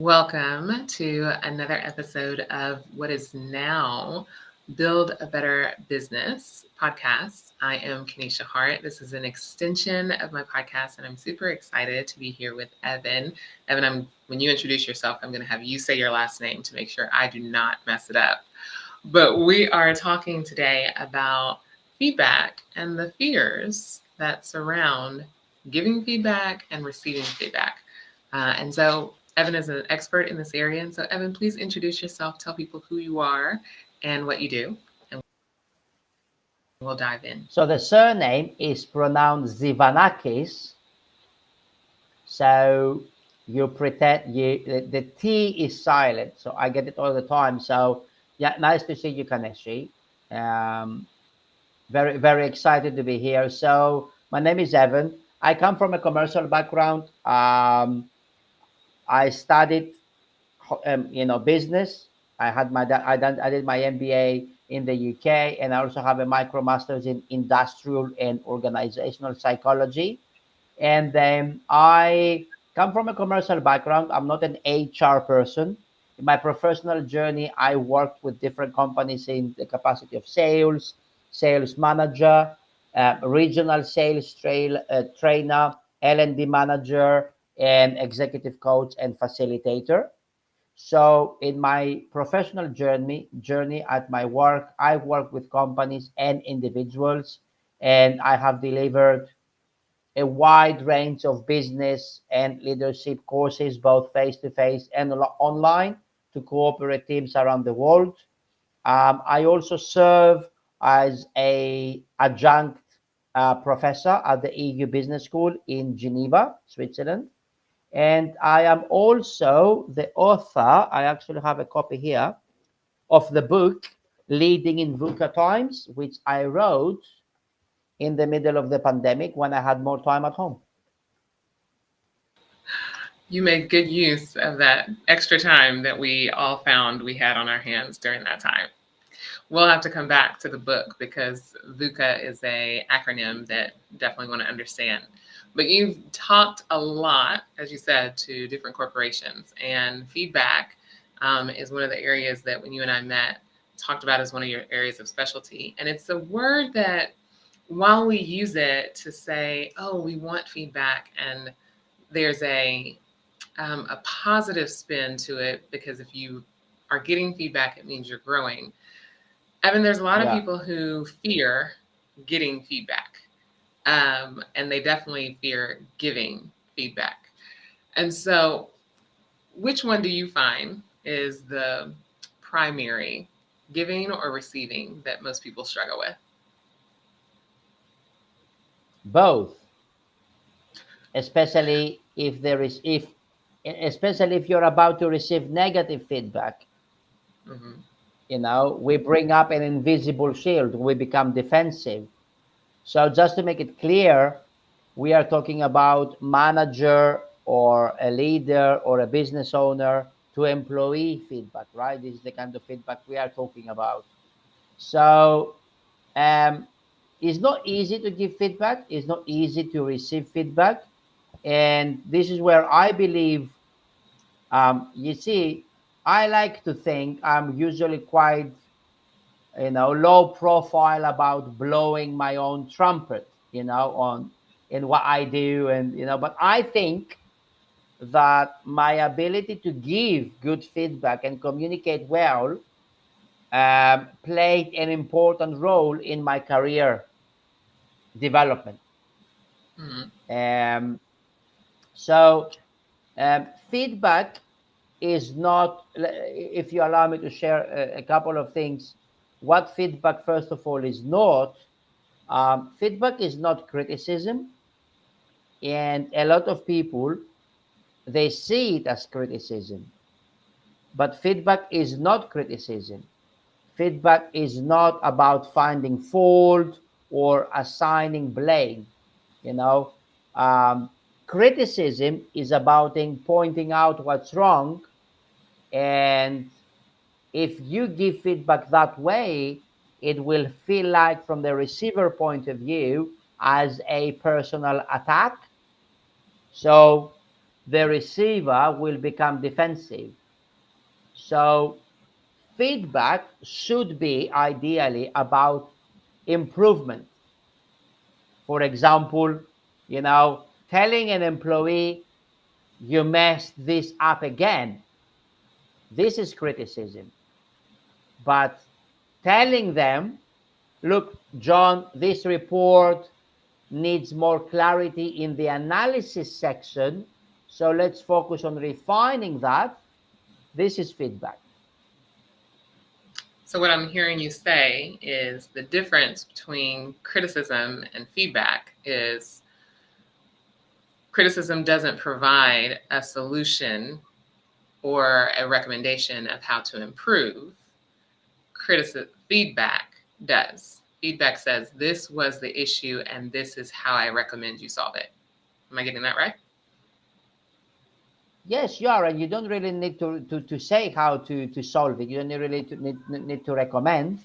Welcome to another episode of what is now Build a Better Business podcast. I am Kenesha Hart. This is an extension of my podcast, and I'm super excited to be here with Evan. Evan, when you introduce yourself, I'm going to have you say your last name to make sure I do not mess it up. But we are talking today about feedback and the fears that surround giving feedback and receiving feedback. And so Evan is an expert in this area. And so, Evan, please introduce yourself, tell people who you are and what you do, and we'll dive in. So the surname is pronounced Zivanakis. So you pretend the T is silent. So I get it all the time. So yeah, nice to see you, Kaneshi. Um, very excited to be here. So my name is Evan. I come from a commercial background. I studied, business. I did my MBA in the UK, and I also have a micro masters in industrial and organizational psychology. And then I come from a commercial background. I'm not an HR person. In my professional journey, I worked with different companies in the capacity of sales, sales manager, regional sales trainer, L&D manager, and executive coach and facilitator. So in my professional journey at my work, I've worked with companies and individuals, and I have delivered a wide range of business and leadership courses, both face to face and online, to corporate teams around the world. I also serve as a adjunct professor at the EU Business School in Geneva, Switzerland. And I am also the author, I actually have a copy here, of the book Leading in VUCA Times, which I wrote in the middle of the pandemic when I had more time at home. You made good use of that extra time that we all found we had on our hands during that time. We'll have to come back to the book because VUCA is a acronym that definitely want to understand. But you've talked a lot, as you said, to different corporations, and feedback is one of the areas that when you and I met, talked about as one of your areas of specialty. And it's a word that while we use it to say, oh, we want feedback, and there's a positive spin to it because if you are getting feedback, it means you're growing. Evan, there's a lot of Yeah, people who fear getting feedback, and they definitely fear giving feedback. And so, which one do you find is the primary, giving or receiving, that most people struggle with? both, especially if there is if especially if you're about to receive negative feedback. Hmm. We bring up an invisible shield, we become defensive. So just to make it clear, we are talking about manager or a leader or a business owner to employee feedback, right? This is the kind of feedback we are talking about. So um, it's not easy to give feedback, it's not easy to receive feedback. And this is where I believe, you see, I like to think I'm usually quite, low profile about blowing my own trumpet, on in what I do. And, but I think that my ability to give good feedback and communicate well played an important role in my career development. Hmm. Um, so feedback is not, if you allow me to share a couple of things, what feedback, first of all, is not. Feedback is not criticism, and a lot of people, they see it as criticism, but feedback is not criticism. Feedback is not about finding fault or assigning blame. You know, um, Criticism is about pointing out what's wrong, and if you give feedback that way, it will feel like, from the receiver point of view, as a personal attack. So the receiver will become defensive. So feedback should be ideally about improvement. For example, telling an employee, you messed this up again. This is criticism. But telling them, look, John, this report needs more clarity in the analysis section. So let's focus on refining that. This is feedback. So what I'm hearing you say is the difference between criticism and feedback is criticism doesn't provide a solution or a recommendation of how to improve. Feedback does. Feedback says this was the issue and this is how I recommend you solve it. Am I getting that right? Yes, you are, and you don't really need to say how to solve it. You don't really need to recommend.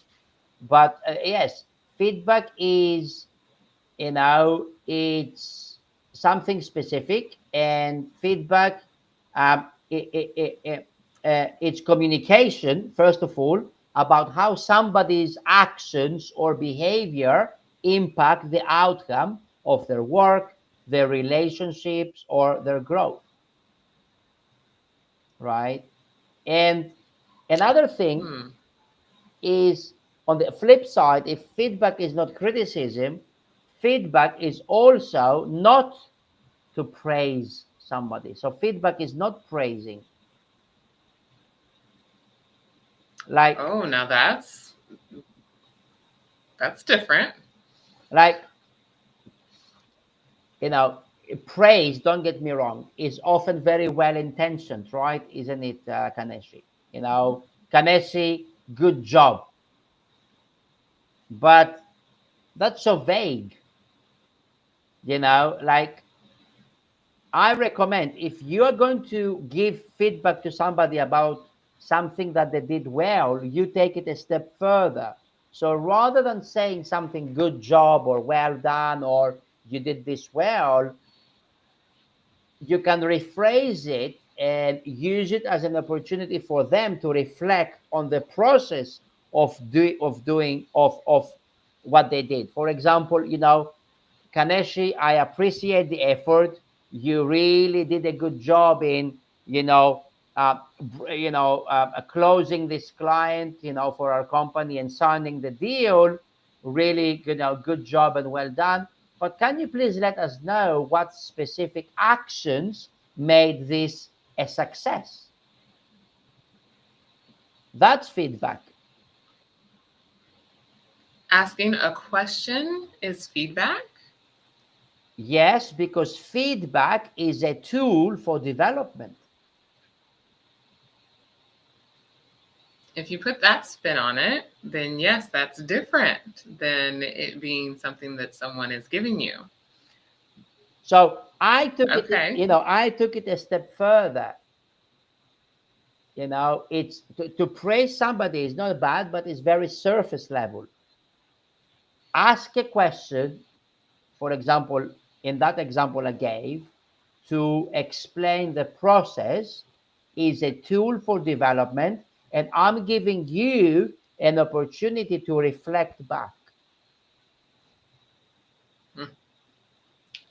But yes, feedback is, it's something specific, and feedback, it's communication, first of all, about how somebody's actions or behavior impact the outcome of their work, their relationships, or their growth. Right? And another thing is, on the flip side, if feedback is not criticism, feedback is also not to praise somebody. So feedback is not praising. Like, oh, now that's different. Like, praise, don't get me wrong, is often very well intentioned, right? Isn't it, Kaneshi? Kaneshi, good job. But that's so vague. Like, I recommend, if you are going to give feedback to somebody about something that they did well, you take it a step further. So rather than saying something, good job, or well done, or you did this well, you can rephrase it and use it as an opportunity for them to reflect on the process of doing of what they did. For example, Kaneshi, I appreciate the effort. You really did a good job in, uh, closing this client, for our company, and signing the deal. Really, good job and well done. But can you please let us know what specific actions made this a success? That's feedback. Asking a question is feedback? Yes, because feedback is a tool for development. If you put that spin on it, then yes, that's different than it being something that someone is giving you. So I took Okay. I took it a step further. It's to praise somebody is not bad, but it's very surface level. Ask a question, for example, in that example I gave, to explain the process is a tool for development, and I'm giving you an opportunity to reflect back.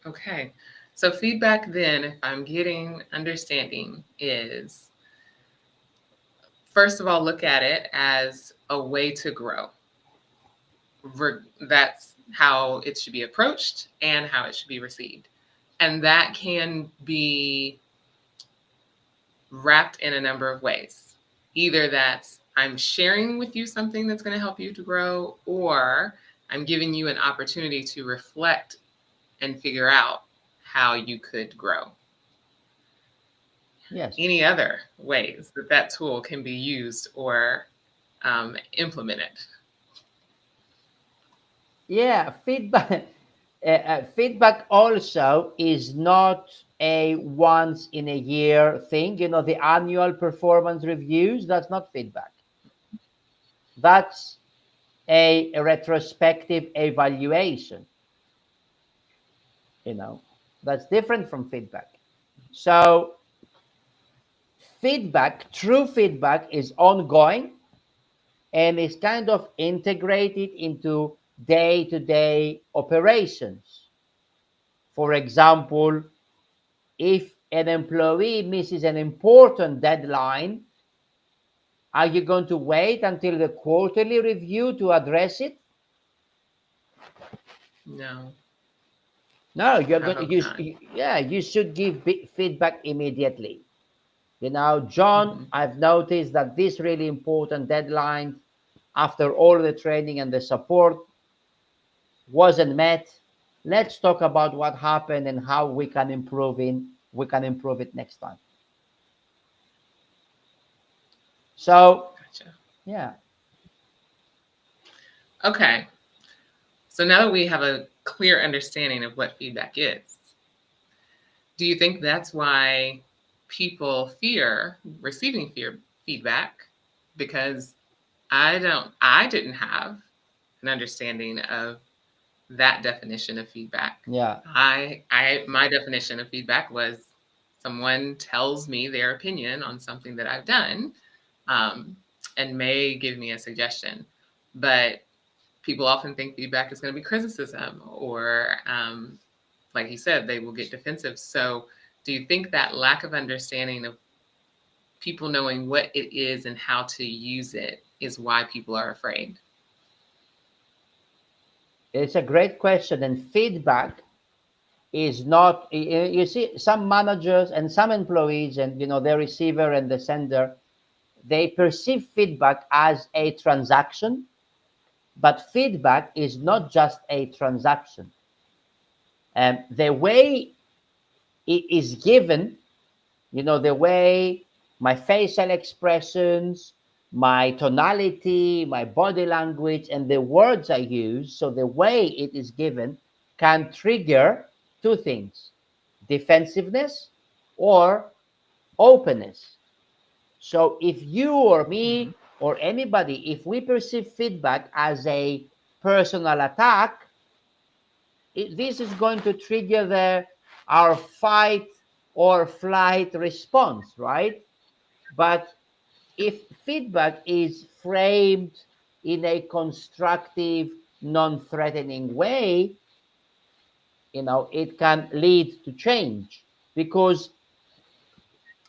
Okay. So feedback then, if I'm getting understanding, is first of all, look at it as a way to grow. That's how it should be approached and how it should be received. And that can be wrapped in a number of ways. Either that's I'm sharing with you something that's going to help you to grow, or I'm giving you an opportunity to reflect and figure out how you could grow. Yes. Any other ways that tool can be used or implemented? Yeah, feedback. Feedback also is not a once in a year thing. The annual performance reviews, that's not feedback. That's a retrospective evaluation. That's different from feedback. So feedback, true feedback, is ongoing and is kind of integrated into day-to-day operations. For example, if an employee misses an important deadline, are you going to wait until the quarterly review to address it? No, No, you're I going to hope not. yeah, you should give feedback immediately. John, Hmm. I've noticed that this really important deadline, after all the training and the support, wasn't met. Let's talk about what happened and how we can improve it next time. So Gotcha. yeah. Okay. So now that we have a clear understanding of what feedback is, do you think that's why people fear receiving feedback? Because I didn't have an understanding of that definition of feedback. Yeah. My definition of feedback was someone tells me their opinion on something that I've done, um, and may give me a suggestion. But people often think feedback is going to be criticism, or like you said, they will get defensive. So, do you think that lack of understanding of people knowing what it is and how to use it is why people are afraid? It's a great question. And feedback is not, you see, some managers and some employees, and the receiver and the sender, they perceive feedback as a transaction, but feedback is not just a transaction. The way it is given, the way my facial expressions, my tonality, my body language, and the words I use, so the way it is given can trigger two things: defensiveness or openness. So if you or Hmm. me or anybody, if we perceive feedback as a personal attack, this is going to trigger our fight or flight response, right? But if feedback is framed in a constructive, non-threatening way, it can lead to change. Because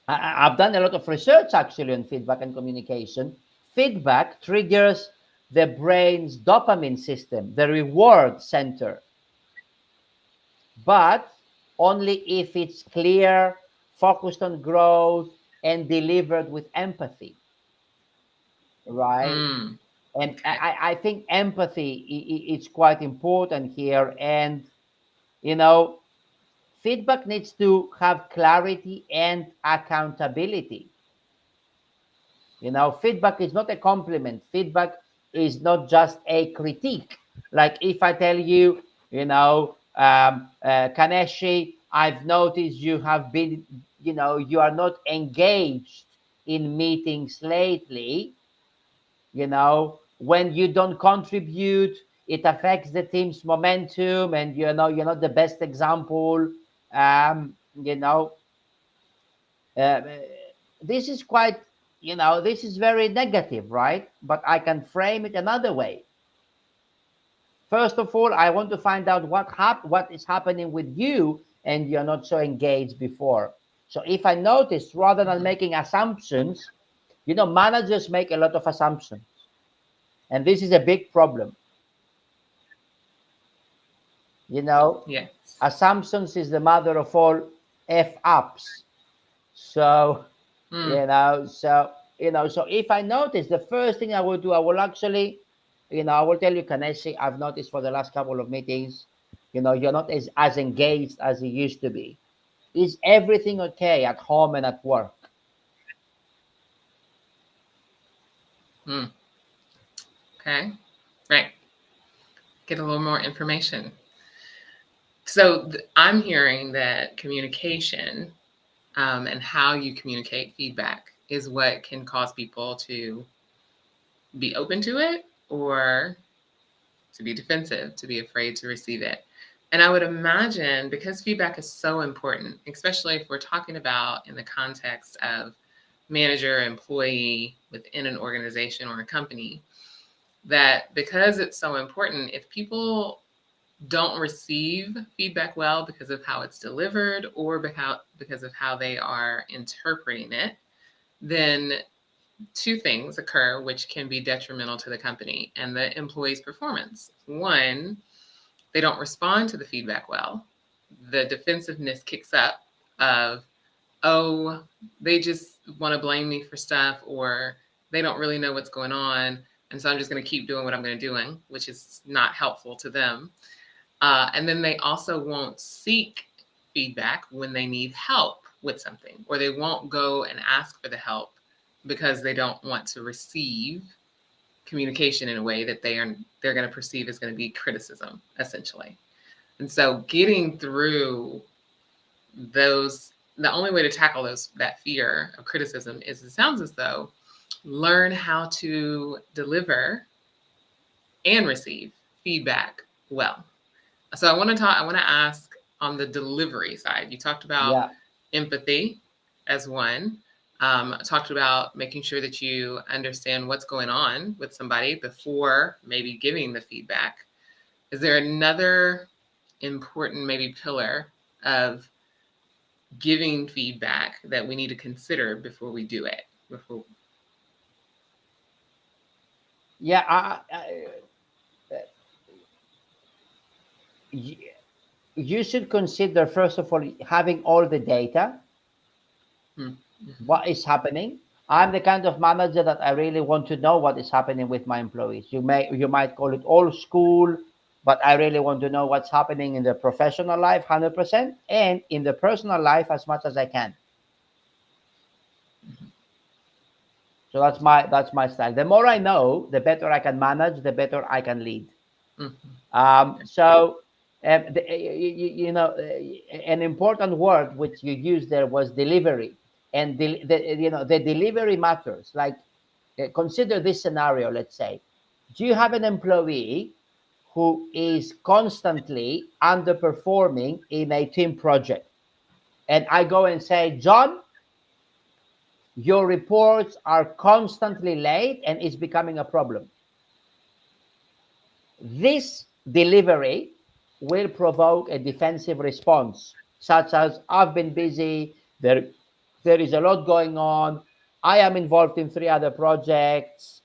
I've done a lot of research actually on feedback and communication. Feedback triggers the brain's dopamine system, the reward center, but only if it's clear, focused on growth, and delivered with empathy, right? Mm. And Okay. I think empathy is quite important here. And, you know, feedback needs to have clarity and accountability. Feedback is not a compliment. Feedback is not just a critique. Like if I tell you, Kaneshi, I've noticed you have been, you are not engaged in meetings lately. When you don't contribute, it affects the team's momentum, and you're not the best example. Um, you know, uh, this is quite, this is very negative, right? But I can frame it another way. First of all, I want to find out what is happening with you, and you're not so engaged before. So if I notice, rather than Hmm. making assumptions, managers make a lot of assumptions, and this is a big problem. You know, Yes. assumptions is the mother of all f ups. So Mm. so if I notice, the first thing I will do, I will actually, I will tell you, Kaneshi, I've noticed for the last couple of meetings, you're not as engaged as you used to be. Is everything okay at home and at work? Mm. Okay. Right. Get a little more information. So I'm hearing that communication, and how you communicate feedback is what can cause people to be open to it or to be defensive, to be afraid to receive it. And I would imagine, because feedback is so important, especially if we're talking about in the context of manager, employee within an organization or a company, that because it's so important, if people don't receive feedback well because of how it's delivered or because of how they are interpreting it, then two things occur which can be detrimental to the company and the employee's performance. One, they don't respond to the feedback well. The defensiveness kicks up of, oh, they just want to blame me for stuff, or they don't really know what's going on. And so I'm just going to keep doing what I'm going to doing, which is not helpful to them. And then they also won't seek feedback when they need help with something, or they won't go and ask for the help because they don't want to receive communication in a way that they're going to perceive as going to be criticism, essentially. And so getting through those, the only way to tackle that fear of criticism is, it sounds as though, learn how to deliver and receive feedback well. So I want to ask on the delivery side. You talked about empathy as one. Talked about making sure that you understand what's going on with somebody before maybe giving the feedback. Is there another important maybe pillar of giving feedback that we need to consider before we do it? You should consider, first of all, having all the data. What is happening. I'm the kind of manager that I really want to know what is happening with my employees. You might call it old school, but I really want to know what's happening in the professional life 100% and in the personal life as much as I can. So that's my style. The more I know, the better I can manage, the better I can lead. So an important word which you used there was delivery, and the delivery matters. Like, consider this scenario. Let's say, do you have an employee who is constantly underperforming in a team project, and I go and say, John, your reports are constantly late and it's becoming a problem. This delivery will provoke a defensive response, such as, I've been busy, there is a lot going on, I am involved in 3 other projects,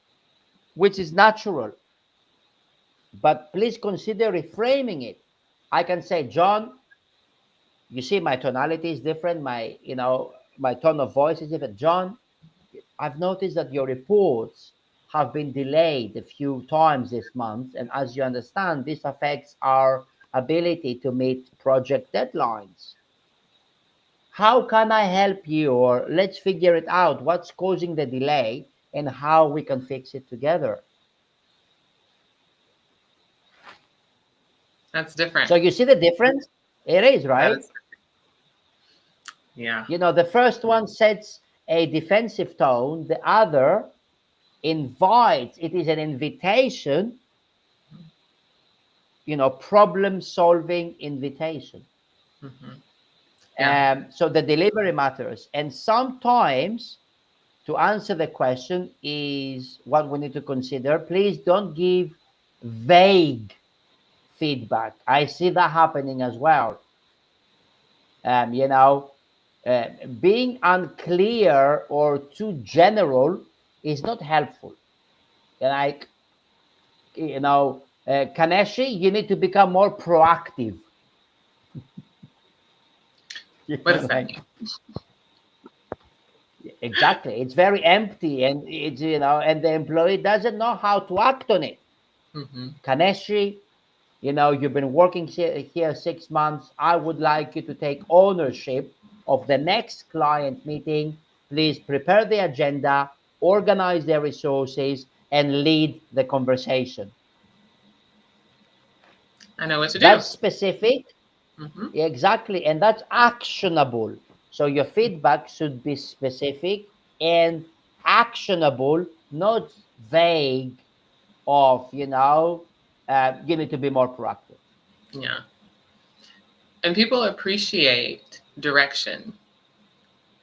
which is natural. But please consider reframing it. I can say, John, you see my tonality is different, my tone of voice is different. John, I've noticed that your reports have been delayed a few times this month, and as you understand, this affects our ability to meet project deadlines. How can I help you? Or let's figure it out. What's causing the delay and how we can fix it together. That's different. So you see the difference? It is, right? Yeah. The first one sets a defensive tone. The other invites. It is an invitation, problem-solving invitation. So the delivery matters. And sometimes, to answer the question, is what we need to consider. Please don't give vague feedback. I see that happening as well. Being unclear or too general is not helpful. Like, Kaneshi, you need to become more proactive. What does that mean? Exactly. It's very empty, and it's and the employee doesn't know how to act on it. Kaneshi, you've been working here 6 months. I would like you to take ownership of the next client meeting. Please prepare the agenda, organize the resources, and lead the conversation. I know what to do. That's specific. Exactly. And that's actionable. So your feedback should be specific and actionable, not vague of, you need to be more proactive. Yeah. And people appreciate direction.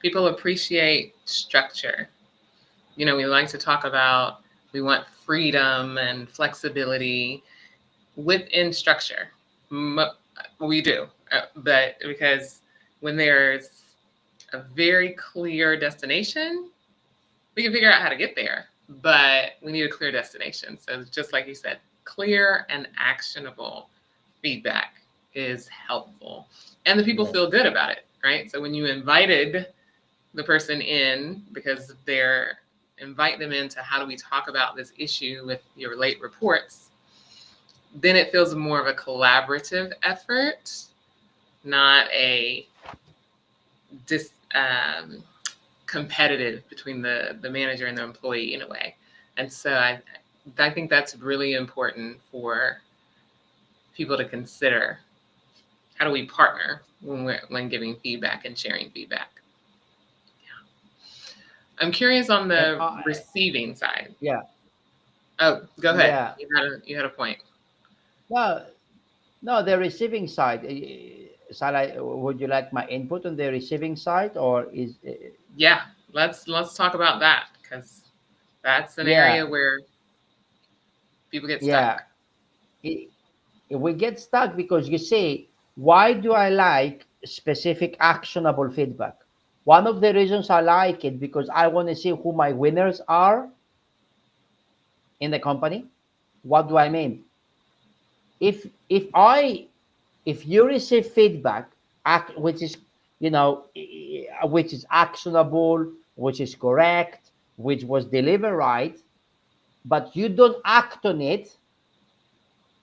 People appreciate structure. We like to talk about we want freedom and flexibility within structure. We do, but because when there's a very clear destination, we can figure out how to get there, but we need a clear destination. So just like you said, clear and actionable feedback is helpful. And the people Yes. feel good about it, right? So when you invited the person in because they're invite them into how do we talk about this issue with your late reports, then it feels more of a collaborative effort, not a competitive between the manager and the employee in a way. And so I think that's really important for people to consider. How do we partner when giving feedback and sharing feedback? I'm curious on And the receiving side. yeah, Oh, go ahead. yeah. You had a point. No, no, the receiving side. Sarah, would you like my input on the receiving side, or is Yeah, let's talk about that because that's an yeah, area where people get yeah. stuck. It, we get stuck because you see, why do I like specific actionable feedback? One of the reasons I like it because I want to see who my winners are in the company. What do I mean? If you receive feedback which is which is actionable, which is correct, which was delivered right, but you don't act on it,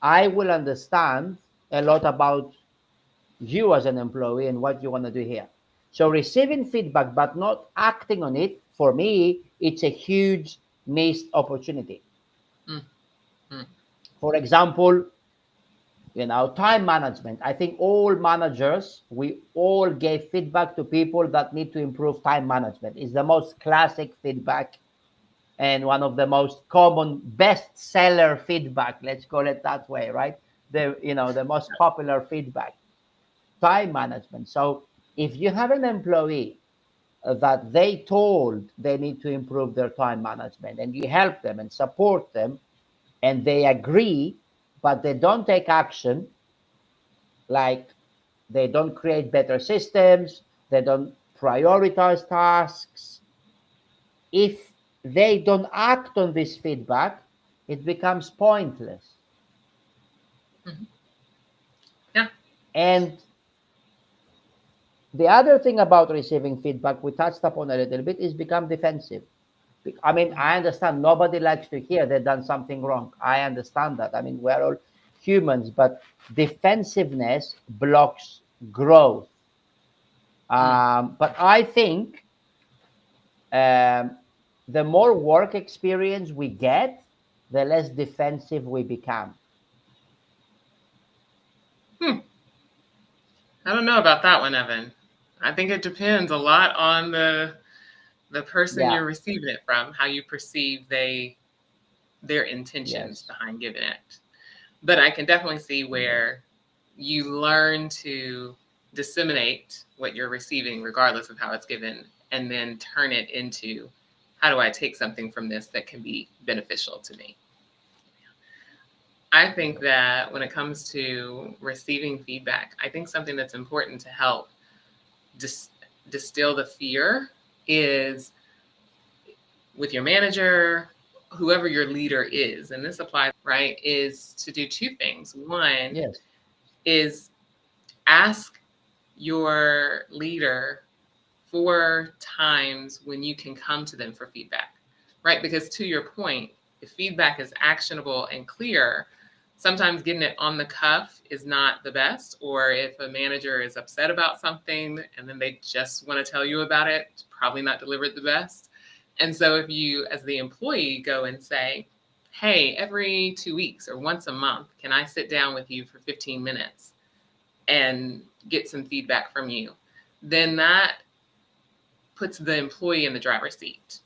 I will understand a lot about you as an employee and what you want to do here. So receiving feedback but not acting on it, for me, it's a huge missed opportunity. Mm, mm, For example, time management. I think all managers, we all gave feedback to people that need to improve time management. It's the most classic feedback and one of the most common bestseller feedback, let's call it that way, right? The most popular feedback, time management. So if you have an employee that they told they need to improve their time management and you help them and support them and they agree, but they don't take action, like they don't create better systems, they don't prioritize tasks. If they don't act on this feedback, it becomes pointless. mhm. Yeah. And the other thing about receiving feedback, we touched upon a little bit, is become defensive. I mean, I understand nobody likes to hear they've done something wrong. I understand that. I mean, we're all humans, but defensiveness blocks growth. Mm. But I think um, the more work experience we get, the less defensive we become. Hmm. I don't know about that one, Evan. I think it depends a lot on the person Yeah, you're receiving it from, how you perceive their intentions yes, behind giving it. But I can definitely see where you learn to disseminate what you're receiving, regardless of how it's given, and then turn it into how do I take something from this that can be beneficial to me. I think that when it comes to receiving feedback, I think something that's important to help dis- distill the fear is with your manager, whoever your leader is, and this applies, right, is to do two things. One yes, is ask your leader for times when you can come to them for feedback, right? Because to your point, if feedback is actionable and clear, sometimes getting it on the cuff is not the best. Or if a manager is upset about something and then they just want to tell you about it, it's probably not delivered the best. And so if you, as the employee, go and say, hey, every 2 weeks or once a month, can I sit down with you for 15 minutes and get some feedback from you? Then that puts the employee in the driver's seat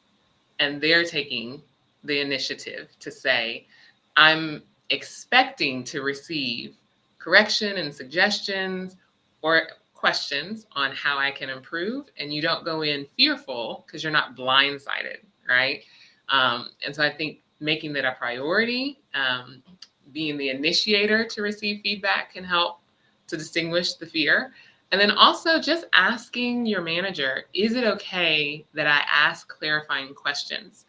and they're taking the initiative to say, I'm expecting to receive correction and suggestions, or questions on how I can improve, and you don't go in fearful because you're not blindsided, right? And so I think making that a priority, being the initiator to receive feedback can help to distinguish the fear. And then also just asking your manager, is it okay that I ask clarifying questions?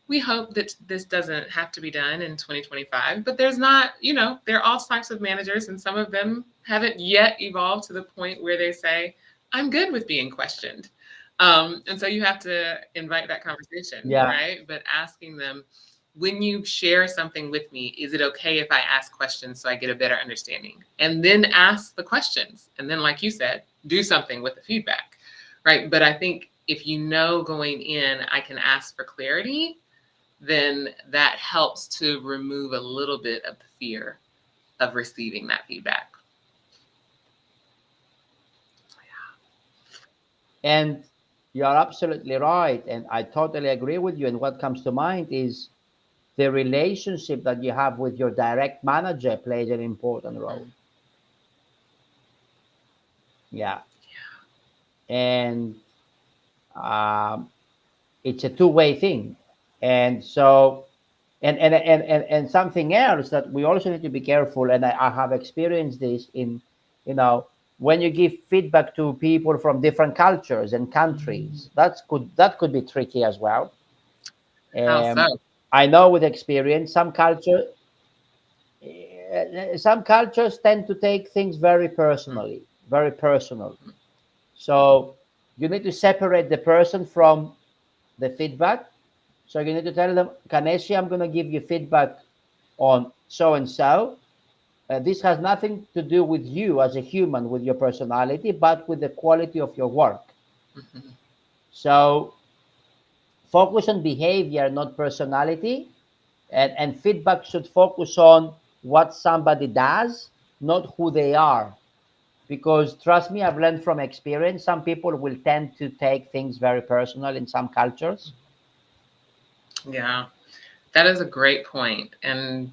We hope that this doesn't have to be done in 2025, but there's not, there are all types of managers, and some of them haven't yet evolved to the point where they say, I'm good with being questioned. And so you have to invite that conversation, Yeah. right? But asking them, when you share something with me, is it okay if I ask questions so I get a better understanding? And then ask the questions. And then, like you said, do something with the feedback, right? But I think if you know going in, I can ask for clarity, then that helps to remove a little bit of the fear of receiving that feedback. And you are absolutely right. And I totally agree with you. And what comes to mind is the relationship that you have with your direct manager plays an important role. Yeah. And um, it's a two-way thing. And so, and something else that we also need to be careful, and I have experienced this in, you know, when you give feedback to people from different cultures and countries, that could be tricky as well. How so? I know with experience, some cultures tend to take things very personally, very personal. So you need to separate the person from the feedback. So you need to tell them, Kaneshi, I'm going to give you feedback on so and so. This has nothing to do with you as a human, with your personality, but with the quality of your work. Mm-hmm. So focus on behavior, not personality. And feedback should focus on what somebody does, not who they are. Because trust me, I've learned from experience, some people will tend to take things very personal in some cultures. Yeah, that is a great point. And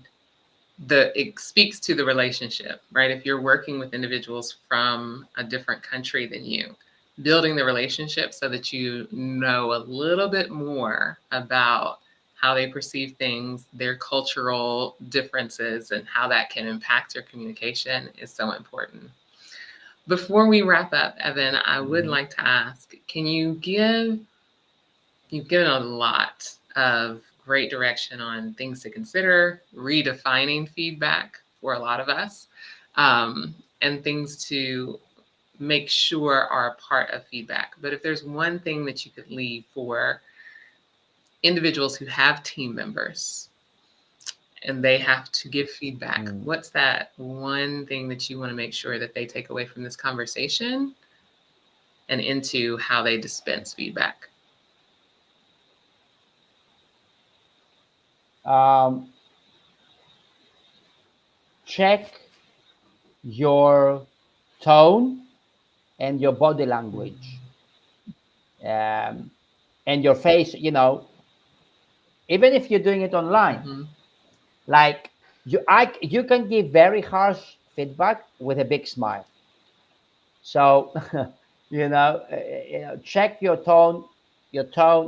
it speaks to the relationship, right? If you're working with individuals from a different country than you, building the relationship so that you know a little bit more about how they perceive things, their cultural differences, and how that can impact your communication is so important. Before we wrap up, Evan, I would like to ask, you've given a lot of great direction on things to consider, redefining feedback for a lot of us, and things to make sure are a part of feedback. But if there's one thing that you could leave for individuals who have team members and they have to give feedback, what's that one thing that you want to make sure that they take away from this conversation and into how they dispense feedback? Um, Check your tone and your body language, um, and your face. Even if you're doing it online, Mm-hmm. like you can give very harsh feedback with a big smile. So check your tone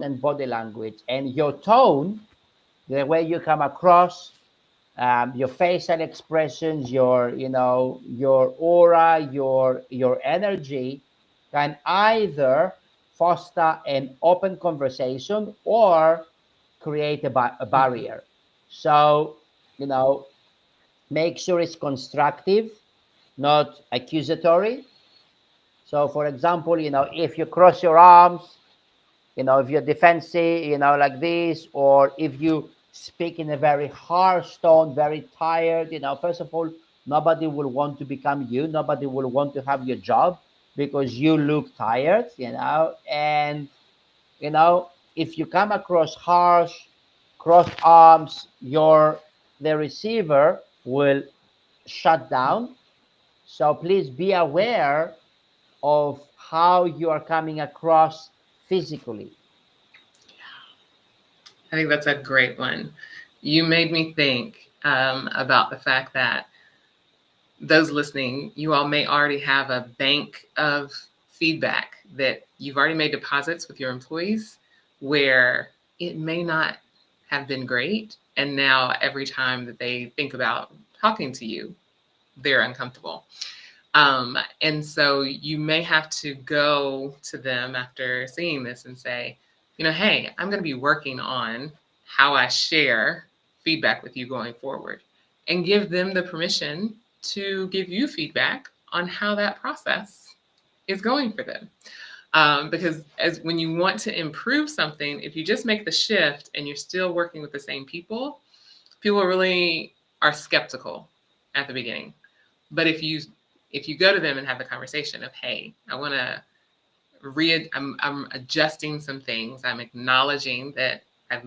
and body language, and your tone, the way you come across, your facial expressions, your aura, your energy can either foster an open conversation or create a Mm-hmm. barrier. So, you know, make sure it's constructive, not accusatory. So, for example, if you cross your arms, if you're defensive, like this, or if you speak in a very harsh tone, very tired, first of all, nobody will want to become you. Nobody will want to have your job because you look tired, and, if you come across harsh, crossed arms, the receiver will shut down. So please be aware of how you are coming across physically. I think that's a great one. You made me think about the fact that those listening, you all may already have a bank of feedback that you've already made deposits with your employees where it may not have been great. And now every time that they think about talking to you, they're uncomfortable. And so you may have to go to them after seeing this and say, hey, I'm going to be working on how I share feedback with you going forward, and give them the permission to give you feedback on how that process is going for them. Because when you want to improve something, if you just make the shift and you're still working with the same people really are skeptical at the beginning. But if you go to them and have the conversation of, hey, I want to I'm adjusting some things. I'm acknowledging that I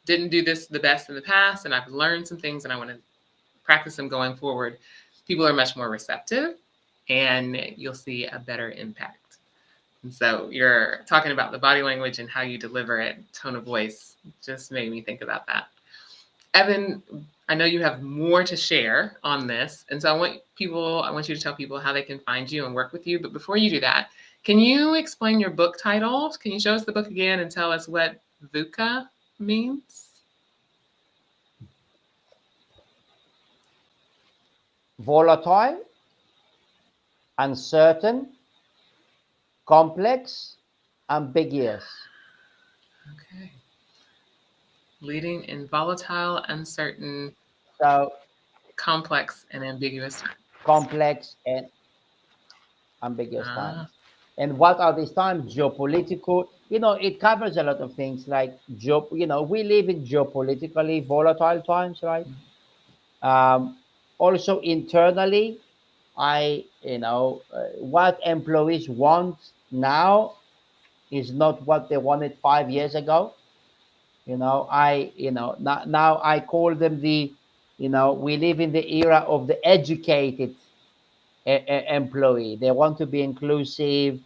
didn't do this the best in the past, and I've learned some things and I want to practice them going forward. People are much more receptive, and you'll see a better impact. And so you're talking about the body language and how you deliver it, tone of voice, just made me think about that. Evan, I know you have more to share on this. And so I want you to tell people how they can find you and work with you. But before you do that, can you explain your book title? Can you show us the book again and tell us what VUCA means? Volatile, uncertain, complex, ambiguous. Okay. Leading in volatile, uncertain, complex, and ambiguous times. Complex and ambiguous times. And what are these times? Geopolitical. It covers a lot of things like we live in geopolitically volatile times, right? Also internally, what employees want now is not what they wanted 5 years ago. Now I call them we live in the era of the educated employee. They want to be inclusive,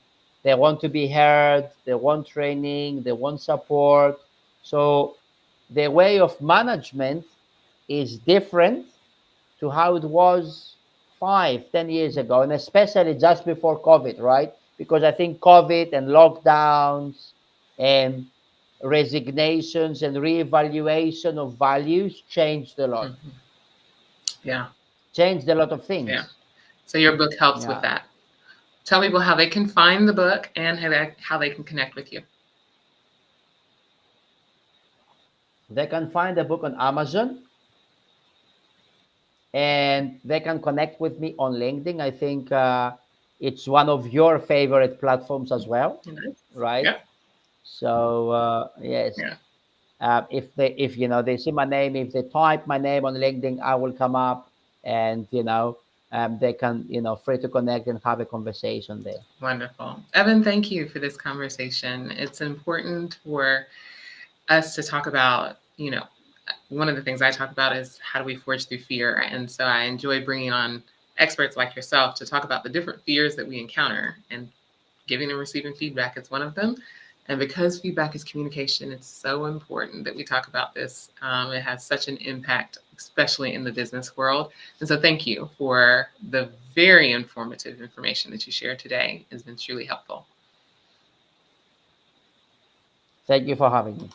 they want to be heard, they want training, they want support. So the way of management is different to how it was 5-10 years ago, and especially just before COVID, right? Because I think COVID and lockdowns and resignations and reevaluation of values changed a lot. Yeah. Changed a lot of things. Yeah. So your book helps with that. Tell people how they can find the book and how they can connect with you. They can find the book on Amazon, and they can connect with me on LinkedIn. I think it's one of your favorite platforms as well, right? Yeah. So yes. Yeah. If they see my name, if they type my name on LinkedIn, I will come up, and they can free to connect and have a conversation there. Wonderful. Evan, thank you for this conversation. It's important for us to talk about, one of the things I talk about is how do we forge through fear. And so I enjoy bringing on experts like yourself to talk about the different fears that we encounter, and giving and receiving feedback is one of them. And because feedback is communication, it's so important that we talk about this. It has such an impact, especially in the business world. And so thank you for the very informative information that you shared today. It's been truly helpful. Thank you for having me.